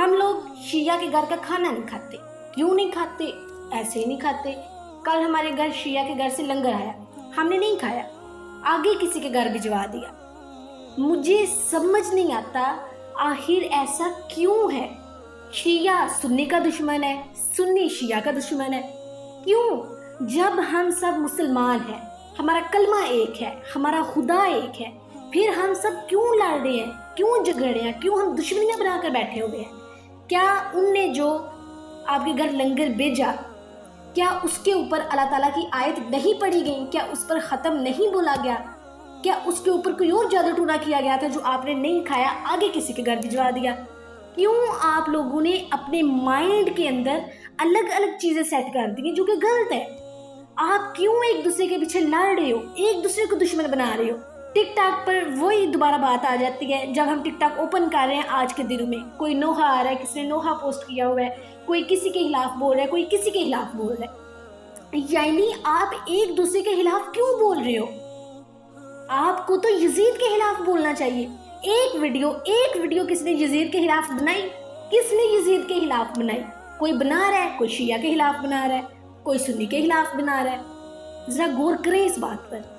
हम लोग शिया के घर का खाना नहीं खाते। क्यों नहीं खाते? ऐसे ही नहीं खाते। कल हमारे घर शिया के घर से लंगर आया, हमने नहीं खाया, आगे किसी के घर भिजवा दिया। मुझे समझ नहीं आता आखिर ऐसा क्यों है। शिया सुन्नी का दुश्मन है, सुन्नी शिया का दुश्मन है। क्यों? जब हम सब मुसलमान हैं, हमारा कलमा एक है, हमारा खुदा एक है, फिर हम सब क्यों लड़ रहे हैं, क्यों झगड़ रहे हैं, क्यों हम दुश्मनियां बनाकर बैठे हुए हैं? क्या उनने जो आपके घर लंगर भेजा, क्या उसके ऊपर अल्लाह ताला की आयत नहीं पढ़ी गई? क्या उस पर ख़त्म नहीं बोला गया? क्या उसके ऊपर कोई और जादू टूना किया गया था जो आपने नहीं खाया, आगे किसी के घर भिजवा दिया? क्यों आप लोगों ने अपने माइंड के अंदर अलग अलग चीज़ें सेट कर दी हैं जो कि गलत है? आप क्यों एक दूसरे के पीछे लड़ रहे हो, एक दूसरे को दुश्मन बना रहे हो? टिकटॉक पर वही दोबारा बात आ जाती है। जब हम टिकटॉक ओपन कर रहे हैं आज के दिनों में, कोई नोहा आ रहा है, किसी ने नोहा पोस्ट किया हुआ है, कोई किसी के खिलाफ बोल रहा है, कोई किसी के खिलाफ बोल रहा है। यानी आप एक दूसरे के खिलाफ क्यों बोल रहे हो? आपको तो यजीद के खिलाफ बोलना चाहिए। एक वीडियो किसने यजीद के खिलाफ बनाई? किसने यजीद के खिलाफ बनाई? कोई बना रहा है, कोई शिया के खिलाफ बना रहा है, कोई सुन्नी के खिलाफ बना रहा है। जरा गौर करें इस बात पर।